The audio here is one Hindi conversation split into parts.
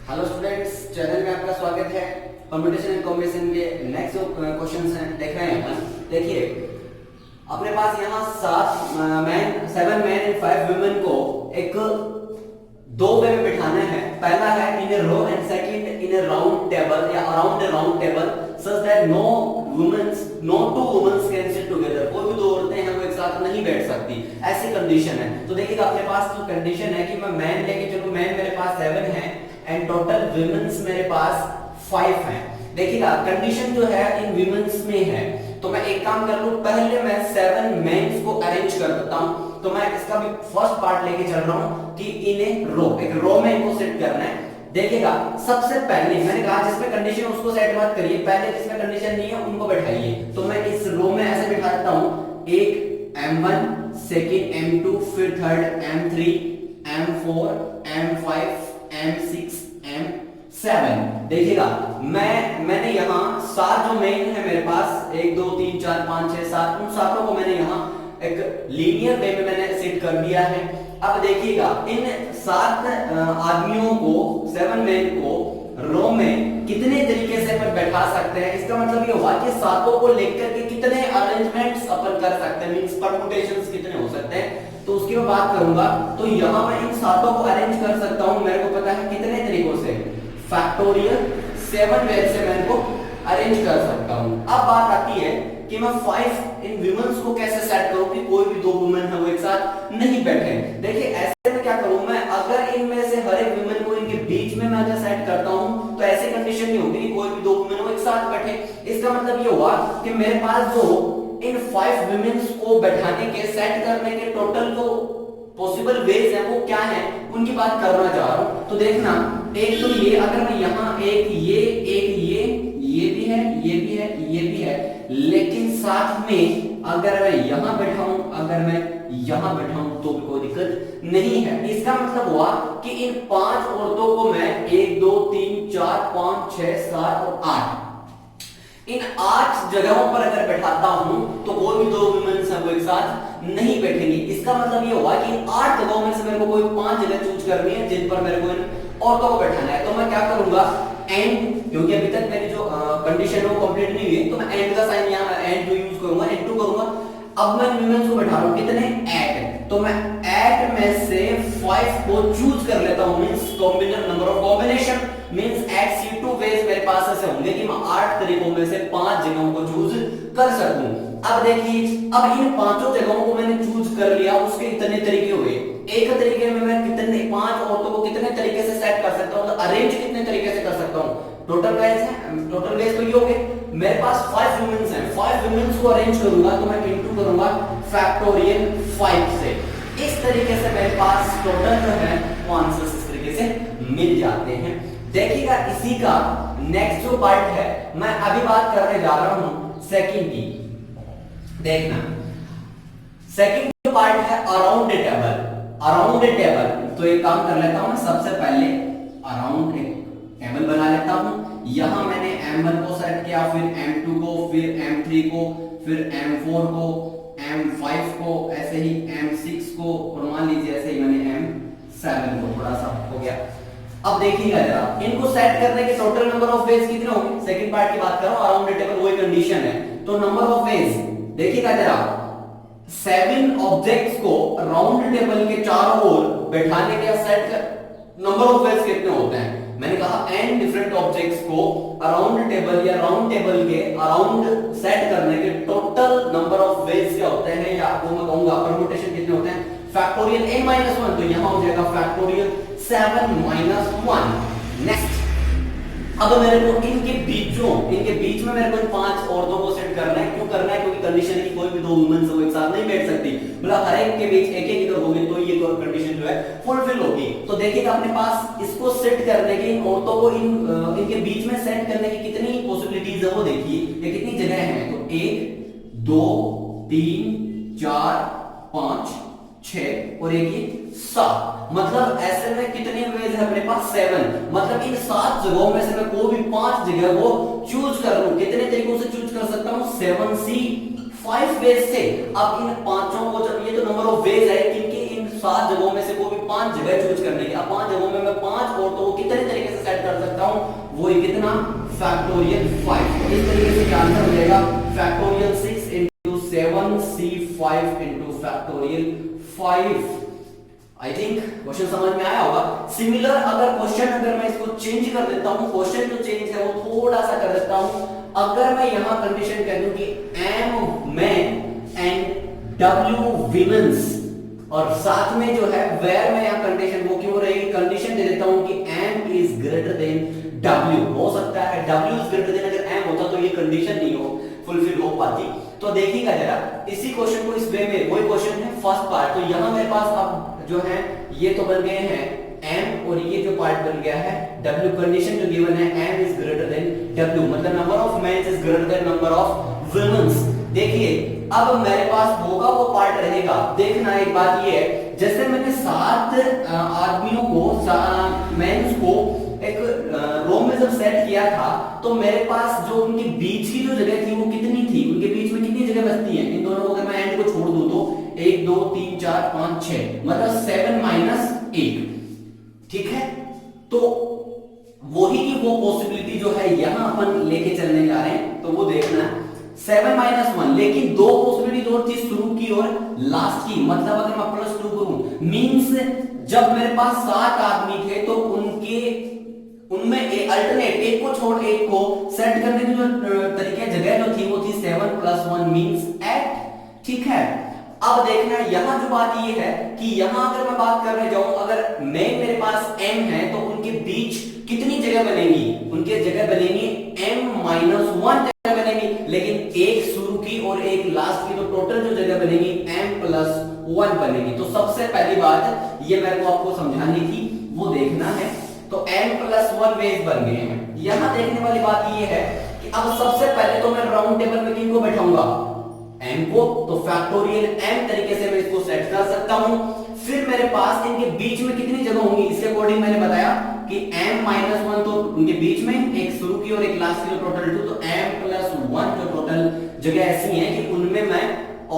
हेलो स्टूडेंट्स, चैनल में आपका स्वागत है। कंपटीशन एंड कॉम्बिनेशन के नेक्स्ट जो क्वेश्चंस हैं देख रहे हैं अपन। देखिए अपने पास यहाँ 7 मैन एंड 5 वुमेन को एक दो वे में बिठाना है। पहला है in a row and second in a round table या around a round table such that no two womens can sit together. कोई भी दो औरतें हैं वो एक साथ नहीं बैठ सकती, ऐसी कंडीशन है। तो देखिएगा अपने पास जो कंडीशन है कि मैं मैन लेके चलूं, मैन मेरे पास 7 है एंड टोटल वुमेन्स मेरे पास 5 हैं। देखिएगा कंडीशन जो है इन वुमेन्स में है, तो मैं एक काम कर लूं, पहले मैं 7 मेंस को अरेंज कर देता हूं। तो मैं इसका भी फर्स्ट पार्ट लेके चल रहा हूं कि इन ए रो, एक रो में इनको सेट करना है। देखिएगा सबसे पहले मैंने कहा जिसमें कंडीशन उसको सेट मत करिए, पहले जिसमें कंडीशन नहीं है उनको बैठाइए। तो मैं इस रो में ऐसे बिठा देता हूं, एक M1, सेकंड M2, फिर third M3, M4, M5, M6, M7। देखिएगा मैंने यहाँ 7 जो मेन है मेरे पास, 1 2 3 4 5 6 7, उन सातों को मैंने यहाँ एक लीनियर वे में मैंने सेट कर दिया है। अब देखिएगा इन 7 आदमियों को, 7 मेन को रो में कितने तरीके से अपन बैठा सकते हैं। इसका मतलब ये हुआ कि सातों को लेकर के कितने अरेंजमेंट्स अपन कर सकते हैं, मींस परमुटेशंस कितने हो सकते हैं, तो उसकी मैं बात करूंगा। तो यहां मैं इन सातों को अरेंज कर सकता हूं, मेरे को पता है कितने तरीकों से, फैक्टोरियल 7 वे से मैं इनको अरेंज कर सकता हूं। अब बात आती है कि मैं 5 इन वुमेन्स को कैसे सेट करूं कि कोई भी दो वुमेन है वो एक साथ नहीं बैठे। देखिए ऐसे में क्या करूं मैं, अगर इनमें से हर एक वुमेन को इनके बीच में मैं अगर सेट करता हूं तो ऐसी कंडीशन नहीं होगी कि कोई भी दो वुमेन वो एक साथ बैठे। इसका मतलब ये हुआ कि मेरे पास जो इन 5 वुमेन्स को बैठाने के, सेट करने के टोटल जो पॉसिबल वेज है वो क्या है, उनकी बात करना चाह रहा हूं। तो देखना, एक तो ये, अगर मैं यहाँ एक ये भी है, ये भी है, ये भी है, लेकिन साथ में अगर मैं यहां बैठा हूं, अगर मैं यहां बैठा हूं तो भी कोई दिक्कत नहीं है। इसका मतलब हुआ कि इन 5 औरतों को मैं 1 2 3 4 5 6 7 और 8, इन 8 जगहों पर अगर बैठाता हूं तो कोई भी दो वुमेन्स हैं वो एक साथ नहीं बैठेंगी। इसका मतलब ये हुआ कि 8 जगहों में से मेरे को कोई 5 जगह चूज करनी है जिन पर मेरे को इन औरतों को बैठाना है। तो मैं क्या करूंगा, एंड, क्योंकि अभी तक मेरी जो कंडीशन है वो कंप्लीट नहीं हुई, तो मैं एंड का साइन यहां एंड यूज करूंगा, एंड 2 करूंगा। अब मैं वुमेन्स को बैठा रहा हूं कितने, 8, तो मैं 8 में से 5 को चूज कर लेता हूं, means combination, number of combination means eight C2 ways मेरे पास ऐसे होंगे कि मैं 8 तरीकों में से 5 जगहों को चूज कर सकूं। अब देखिए, अब इन 5 जगहों को मैंने चूज कर लिया, उसके इतने तरीके हुए। एक तरीके में मैं कितने 5 औरतों को कितने तरीके से सेट कर सकता हूं, अरेंज कितने तरीके से कर सकता हूं। टोटल वेज है, टोटल वेज तो ये हो गए, मेरे पास 5 वुमेन्स हैं, 5 वुमेन्स को अरेंज करूंगा तो मैं इनटू करूंगा फैक्टोरियल 5 से। इस तरीके से मेरे पास टोटल जो है वो आंसर्स इस तरीके से मिल जाते हैं। देखिएगा इसी का नेक्स्ट जो पार्ट है, मैं अभी बात करने जा रहा हूं सेकंड की। देखना सेकंड जो पार्ट है around a table, around a table. तो एक काम कर लेता हूं मैं, सबसे पहले अराउंड ए टेबल बना लेता हूं। यहां मैंने M1 को सेट किया, फिर M2 को, फिर M3 को, फिर M4 को, M5 को, ऐसे ही M6 को, और मान लीजिए ऐसे ही मैंने M7 को, थोड़ा सा हो गया। अब देखिएगा जरा, इनको सेट करने के टोटल नंबर ऑफ वेज कितने होंगे। सेकंड पार्ट की बात कर रहा हूं, अराउंड ए टेबल वही कंडीशन है, तो नंबर ऑफ वेज देखिएगा जरा, 7 ऑब्जेक्ट्स को राउंड टेबल के चारों ओर बैठाने के सेट कर नंबर ऑफ वेज कितने होते हैं। मैंने कहा n डिफरेंट ऑब्जेक्ट्स को अराउंड टेबल या राउंड टेबल के अराउंड सेट करने के टोटल नंबर ऑफ वेज क्या होते हैं, या आपको मैं कहूंगा परमुटेशन कितने होते हैं, फैक्टोरियल n-1। तो यहां हो जाएगा फैक्टोरियल 7-1। नेक्स्ट, अब मेरे को इनके बीच में मेरे को इन 5 औरतों को सेट करना है। क्यों करना है, क्योंकि कंडीशन है कि कोई भी दो वुमेन्स वो एक साथ नहीं बैठ सकती, मतलब हर एक के बीच एक एक होगी, तो ये कंडीशन जो है फुलफिल होगी। तो देखिएगा अपने पास इसको सेट करने के, इन औरतों को इनके बीच में सेट करने की कितनी पॉसिबिलिटीज है वो देखिए, ये कितनी जगह है। तो 1 2 3 4 5 6 और एक 7, मतलब ऐसे में कितने वेज है अपने पास, 7। मतलब इन 7 जगहों में से मैं कोई भी 5 जगह को चूज कर लूं, कितने तरीकों से चूज कर सकता हूं, 7C 5 वेज से। अब इन पांचों को, जब ये तो नंबर ऑफ वेज है, इनके इन 7 जगहों में से कोई भी 5 जगह चूज करने की, अब 5 जगहों में मैं 5 औरतों को कितने तरीके से सेट सकता हूं, वो कितना फैक्टोरियल 5। तो इस तरीके से क्या आंसर हो जाएगा factorial 6 into 7 C5 into factorial 5। I think question समझ में आया होगा। सिमिलर अगर क्वेश्चन अगर मैं इसको चेंज कर देता हूं, क्वेश्चन जो चेंज है वो थोड़ा सा कर देता हूं। अगर मैं यहां कंडीशन कह दूं कि M men and W women's, और साथ में जो है वेयर में यहां कंडीशन वो क्यों रहेगी, कंडीशन दे देता हूं कि M is greater than W। हो सकता है W is greater than अगर M होता तो ये कंडीशन नहीं हो फुलफिल हो पाती। तो देखिएगा जरा इसी क्वेश्चन को इस वे में, वही क्वेश्चन है फर्स्ट पार्ट। तो यहां मेरे पास अब जो है ये तो बन गए हैं M, और ये जो पार्ट बन गया है W। कंडीशन जो गिवन है M is greater than W, मतलब number of mens is greater than number of womens. देखिए अब मेरे पास होगा वो पार्ट रहेगा। देखना एक बात ये है, जैसे मैंने 7 आदमियों को मेंस को एक रो में जब सेट किया था, तो मेरे पास जो उनके बीच की जो जगह थी वो कितनी थी, उनके बीच में कितनी जगह बचती है। इन दोनों को अगर मैं एंड को छोड़ दूं तो 1 2 3 4 5 6, मतलब 7 - 1, ठीक है। तो वही की वो पॉसिबिलिटी जो है यहां अपन लेके चलने जा रहे हैं, तो वो देखना है 7 - 1। लेकिन दो पॉसिबिलिटी और थी, शुरू की और लास्ट की। मतलब अगर मैं +2 करूं मींस जब मेरे पास 7 आदमी थे तो उनमें अल्टरनेट एक को छोड़ एक को सेट करने की जो तरीके जगह जो थी वो थी 7 + 1 मींस 8, ठीक है। अब देखना यहां जो बात ये है कि यहां अगर मैं बात करने जाऊं, अगर मेरे पास M है तो उनके बीच कितनी जगह बनेगी, उनके जगह बनेगी M - 1 जगह बनेगी। लेकिन एक शुरू की और एक लास्ट की, तो टोटल जो जगह बनेगी M + 1 बनेगी। तो सबसे पहली बात ये मेरे को आपको समझानी थी, वो देखना है। तो M + 1 वेज बन गए हैं। यहां देखने वाली बात ये है कि अब सबसे पहले तो मैं राउंड टेबल में किनको बैठाऊंगा, M को। तो फैक्टोरियल M तरीके से मैं इसको सेट कर सकता हूं। फिर मेरे पास इनके बीच में कितनी जगह होंगी, इसके अकॉर्डिंग मैंने बताया कि M - 1 तो उनके बीच में एक शुरू की और एक लास्ट की, टोटल 2। तो M + 1 जो टोटल जगह ऐसी है कि उनमें मैं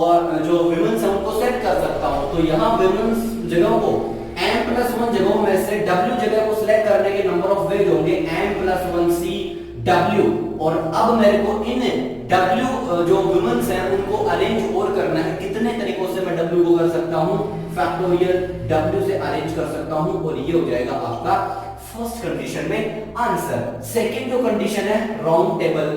और जो वुमेन्स है उनको सेट कर सकता हूं। तो यहां वुमेन्स जगहों को M + 1 जगहों में से W जगह को सिलेक्ट करने के नंबर ऑफ वेज होंगे M + 1 C W। और अब मेरे को इन W जो वुमेन्स हैं उनको अरेंज और करना है। कितने तरीकों से मैं W को कर सकता हूं, फैक्टोरियल W से अरेंज कर सकता हूं, और ये हो जाएगा आपका फर्स्ट कंडीशन में आंसर। सेकंड जो कंडीशन है राउंड टेबल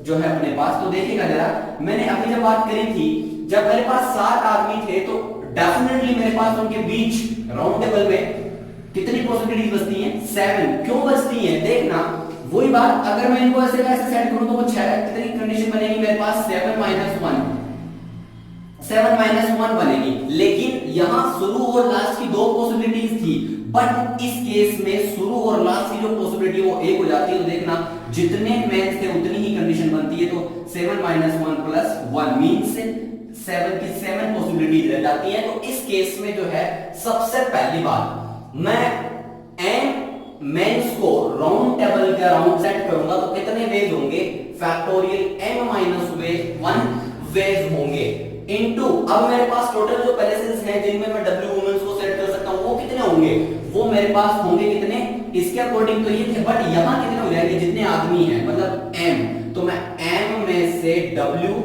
जो है अपने पास, तो देखिएगा जरा, मैंने अभी जब बात करी थी, जब मेरे पास 7 आदमी थे तो डेफिनेटली मेरे पास उनके बीच राउंड टेबल में कितनी पॉसिबिलिटीज बचती हैं, 7। क्यों बचती हैं देखना, वही बात अगर मैं इनको ऐसे सेट करूं तो वो 6 कितनी कंडीशन बनेगी मेरे पास 7 - 1 बनेगी। लेकिन यहां शुरू और लास्ट की दो पॉसिबिलिटीज थी, बट इस केस में शुरू और लास्ट की जो पॉसिबिलिटी वो एक हो जाती है। तो देखना जितने मेंस थे उतनी ही कंडीशन बनती है। तो 7 - 1 + 1 मींस 7 की 7 पॉसिबिलिटीज रह जाती है। तो इस केस में जो है सबसे पहली बात मैं M मेंस को राउंड टेबल का राउंड सेट करूंगा तो कितने वेज होंगे, फैक्टोरियल M - 1 वेज होंगे इनटू, अब मेरे पास टोटल जो पैलेसेस हैं जिनमें मैं W वुमेन्स को सेट कर सकता हूं वो कितने होंगे, वो मेरे पास होंगे कितने, इसके अकॉर्डिंग तो ये थे, बट यहां कितने हो जाएंगे जितने आदमी हैं, मतलब M। तो मैं M में से W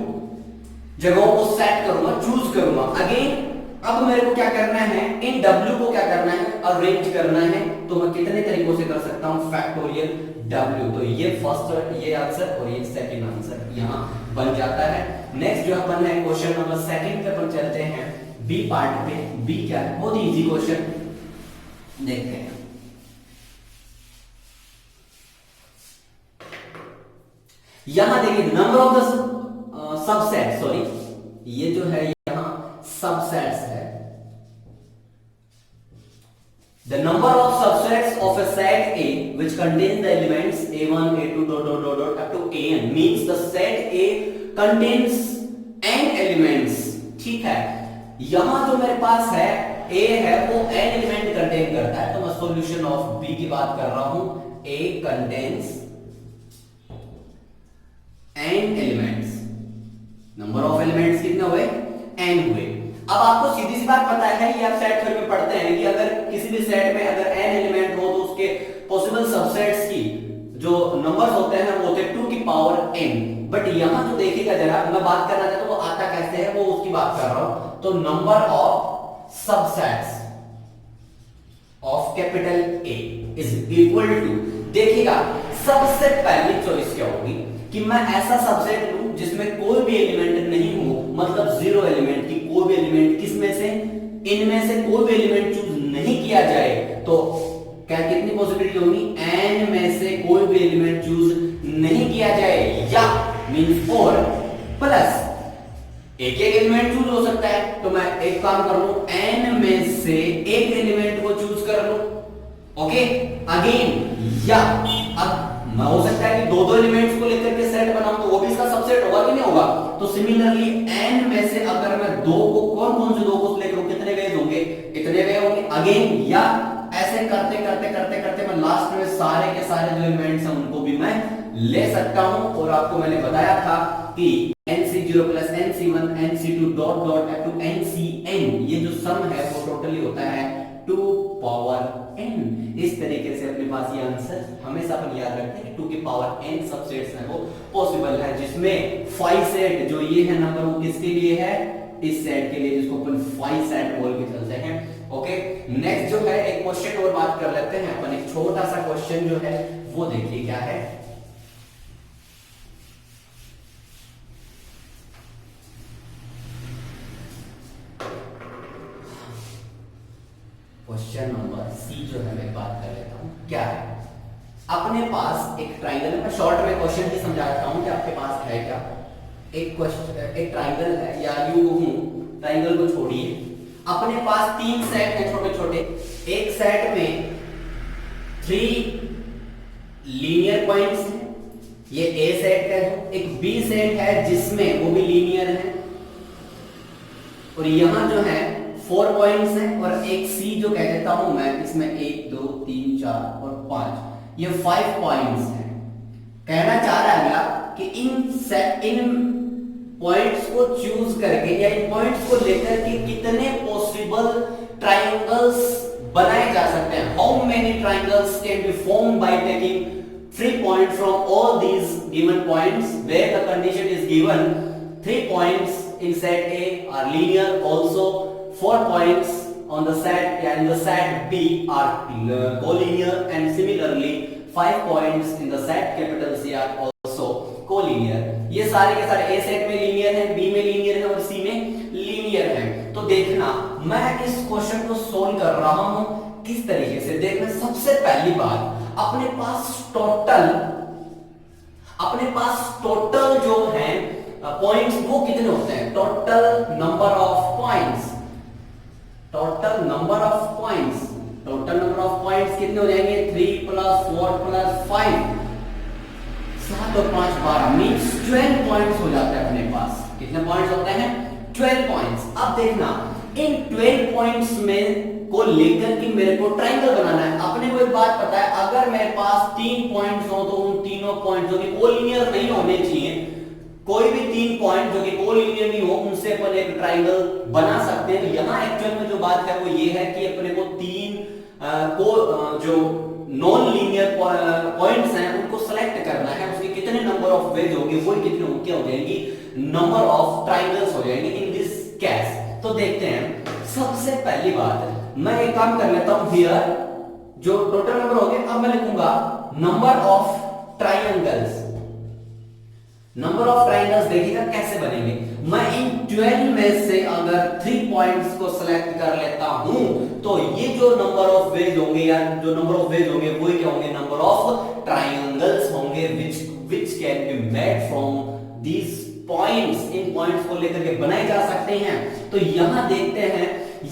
जगहों को सेट करूंगा, चूज करूंगा। अगेन अब मेरे को क्या करना है, इन W को क्या करना है, अरेंज करना है। तो मैं कितने तरीकों से कर सकता हूं, फैक्टोरियल W। तो ये फर्स्ट ये आंसर और ये सेकंड आंसर यहां बन जाता है। नेक्स्ट जो अपन है क्वेश्चन नंबर सेकंड पे अपन चलते हैं बी पार्ट पे। बी क्या है, बहुत इजी क्वेश्चन देखते हैं। यहां देखिए number of the subset, sorry ये जो है यहां सबसेट्स है। The number of subsets of a set A which contains the elements A1, A2 dot dot dot dot up to AN means the set A contains n elements, ठीक है। यहां जो मेरे पास है A है वो n एलिमेंट कंटेन करता है। तो मैं सॉल्यूशन ऑफ B की बात कर रहा हूं, A contains n elements, number of elements कितने हुए, n हुए। अब आपको सीधी सी बात पता है, ये आप सेट थ्योरी में पढ़ते हैं कि अगर किसी भी सेट में अगर n एलिमेंट हो तो उसके पॉसिबल सबसेट्स की जो नंबर्स होते हैं वो होते हैं 2 की पावर n, बट यहां जो देखिएगा जरा, मैं बात करना चाहता हूं वो आता कैसे है, वो उसकी बात कर रहा हूं। तो number of subsets of capital A is equal to, देखिएगा सबसे पहली चॉइस क्या होगी कि मैं ऐसा सबसेट लूं जिसमें कोई भी एलिमेंट नहीं हो, मतलब जीरो एलिमेंट की कोई भी एलिमेंट किसमें से, इनमें से कोई भी एलिमेंट चूज नहीं किया जाए, तो क्या कितनी पॉसिबिलिटी होगी, n में से कोई भी एलिमेंट चूज नहीं किया जाए, या मींस और प्लस एक एक एलिमेंट चूज हो सकता है, तो मैं एक काम कर लूं, n में से एक एलिमेंट को चूज कर लूं, ओके अगेन, या अब मैं हो सकता है कि दो दो एलिमेंट्स को लेकर के सेट बनाऊं, तो वो भी इसका सबसेट होगा कि नहीं होगा। तो सिमिलरली n में से अगर मैं दो को, कौन कौन से दो को लेकर कितने वेज होंगे, इतने वे होंगे अगेन, या ऐसे करते करते करते करते मैं लास्ट में सारे के सारे जो एलिमेंट्स हैं उनको भी मैं ले सकता हूं। और आपको मैंने बताया था कि nc0 plus nc1 nc2 dot dot up to ncn, ये जो सम है वो टोटली होता है 2 पावर n। इस तरीके से अपने पास ये आंसर हमेशा अपन याद रखते हैं कि 2 की पावर n सबसेट्स हैं वो पॉसिबल है, जिसमें 5 सेट जो ये है नंबर वो किसके लिए है, इस सेट के लिए, जिसको अपन 5 सेट बोल के चलते हैं। ओके नेक्स्ट जो है एक क्वेश्चन और बात कर लेते हैं अपन, एक छोटा सा क्वेश्चन जो है वो देखिए क्या है। क्वेश्चन नंबर सी जो है मैं बात कर लेता हूं, क्या है अपने पास एक ट्राइंगल है, मैं शॉर्ट में क्वेश्चन ही समझा देता हूं कि आपके पास है क्या। एक क्वेश्चन, एक ट्राइंगल है, या यूं कहूं ट्राइंगल को छोड़िए, अपने पास 3 सेट हैं छोटे छोटे, एक सेट में 3 लीनियर पॉइंट्स हैं, ये ए सेट है, एक बी सेट है जिसमें वो भी लीनियर है, और यहां जो है 4 पॉइंट्स हैं, और एक सी जो कह देता हूं मैं, इसमें 1 2 3 4 और 5, ये 5 पॉइंट्स हैं। कहना चाह रहा है अगला कि इन पॉइंट्स को चूज करके या इन पॉइंट्स को लेकर के कितने पॉसिबल ट्रायंगल्स बनाए जा सकते हैं, how many triangles can be formed by taking 3 point from all these given points where the condition is given 3 points in set A are linear, also 4 points on the set in the set B are collinear, and similarly 5 points in the set capital C are also collinear। ये सारे के सारे A सेट में लीनियर है, B में लीनियर है और C में लीनियर है। तो देखना मैं इस क्वेश्चन को सोल्व कर रहा हूं किस तरीके से, देखना सबसे पहली बात अपने पास टोटल जो है पॉइंट्स वो कितने होते हैं, टोटल नंबर ऑफ पॉइंट्स कितने हो जाएंगे, 3 प्लस 4 प्लस 5, 7 और 5 12 मींस 12 पॉइंट्स हो जाते हैं अपने पास। कितने पॉइंट्स होते हैं, 12 पॉइंट्स। अब देखना इन 12 पॉइंट्स में को लेकर के मेरे को ट्रायंगल बनाना है। अपने को एक बात पता है, अगर मेरे पास 3 पॉइंट्स हो तो उन तीनों पॉइंट जो कि कोलिनियर नहीं होने चाहिए, कोई भी 3 पॉइंट जो कि कोलिनियर नहीं हो उनसे अपन एक ट्रायंगल बना सकते हैं। तो यहां एक्चुअल में जो बात है वो ये है कि अपने को 3 जो नॉन लीनियर पॉइंट्स हैं उनको सेलेक्ट करना है, उसके कितने नंबर ऑफ वेज होंगे, वो कितने क्या हो जाएंगी, नंबर ऑफ ट्रायंगल्स हो जाएंगे इन दिस केस। तो देखते हैं सबसे पहली बात मैं एक काम कर लेता हूं, हियर जो टोटल नंबर हो गए, अब मैं लिखूंगा number of triangles. Number of triangles देखिएगा कैसे बनेंगे, मैं इन 12 में से अगर 3 पॉइंट्स को सिलेक्ट कर लेता हूं तो ये जो नंबर ऑफ वेज होंगे या जो नंबर ऑफ वेज होंगे वो क्या होंगे, नंबर ऑफ ट्रायंगल्स होंगे which can be made from these points। In points को लेकर के बनाए जा सकते हैं। तो यहां देखते हैं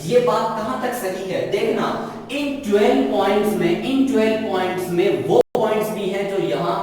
ये बात कहां तक सही है। देखना इन 12 पॉइंट्स में वो पॉइंट्स भी हैं जो यहां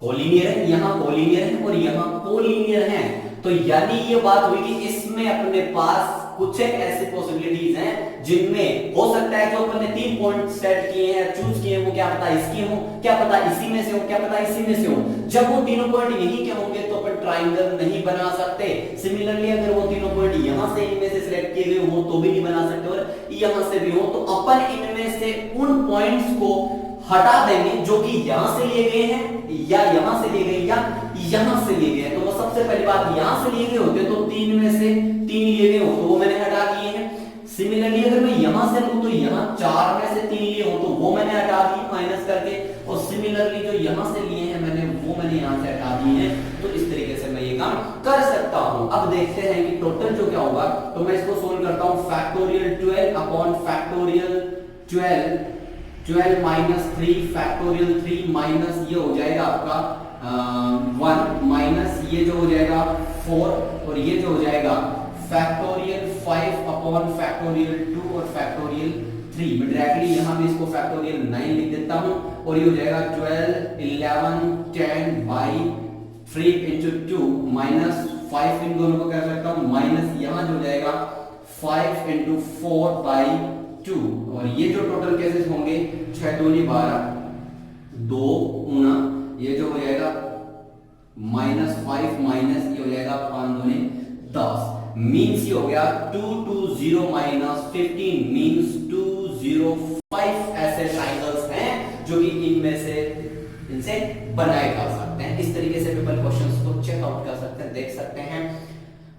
कोलिनियर है, यहां कोलिनियर है और यहां कोलिनियर है। तो यानी ये बात हुई कि इसमें अपने पास कुछ एक ऐसी पॉसिबिलिटीज हैं जिनमें हो सकता है जो अपन ने 3 पॉइंट सेट किए हैं, चूज किए हैं, वो क्या पता इसके हो, क्या पता इसी में से हो, क्या पता इसी में से हो। जब वो तीनों पॉइंट यहीं के होंगे तो अपन ट्रायंगल नहीं बना सकते। सिमिलरली अगर वो तीनों पॉइंट यहां से इनमें से सिलेक्ट किए गए हो तो भी नहीं बना सकते, और यहां से भी हो तो अपन इनमें से उन पॉइंट्स को हटा देंगे जो कि यहां से लिए गए हैं या यहां से लिए गए या यहां से लिए गए हैं। तो वो सबसे पहली बात, यहां से लिए गए होते तो 3 में से 3 लिए गए हो तो वो मैंने हटा दिए हैं। सिमिलरली अगर मैं यहां से लूं तो यहां 4 में से 3 लिए हो तो वो मैंने हटा दिए माइनस करके, और सिमिलरली जो यहां से लिए हैं मैंने वो मैंने यहां से हटा दिए हैं। तो इस तरीके से मैं ये काम कर सकता हूं। अब देखते हैं कि टोटल जो क्या होगा। तो मैं इसको सोल्व करता हूं। Factorial 12 upon factorial 12 minus 3 factorial 3 minus ये हो जाएगा आपका 1 माइनस ये जो हो जाएगा 4 और ये जो हो जाएगा फैक्टोरियल 5 अपॉन फैक्टोरियल 2 और फैक्टोरियल 3। मैं डायरेक्टली यहां भी इसको फैक्टोरियल 9 लिख देता हूं और ये हो जाएगा 12 11 10 बाई 3 into 2 माइनस 5 इन दोनों को कर सकता हूं माइनस यहां जो हो जाएगा 5 into 4 बाई 2 और ये जो टोटल केसेस होंगे 6 दूनी 12 2 गुना ये जो हो जाएगा माइनस 5 माइनस ये हो जाएगा 5 दूनी 10 मीन्स ये हो गया 220 माइनस 15 मीन्स 205 ऐसे ट्रायंगल्स हैं जो कि इनमें से इनसे बनाए जा सकते हैं। इस तरीके से पेपर क्वेश्चंस को चेकआउट कर सकते हैं, देख सकते हैं।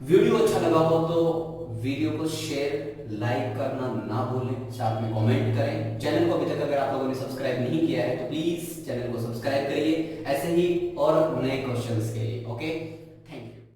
वीडियो अच्छा लगा हो तो वीडियो को शेयर लाइक करना ना भूलें, साथ में कमेंट करें। चैनल को अभी तक अगर आप लोगों ने सब्सक्राइब नहीं किया है तो प्लीज चैनल को सब्सक्राइब करिए ऐसे ही और नए क्वेश्चंस के लिए। ओके।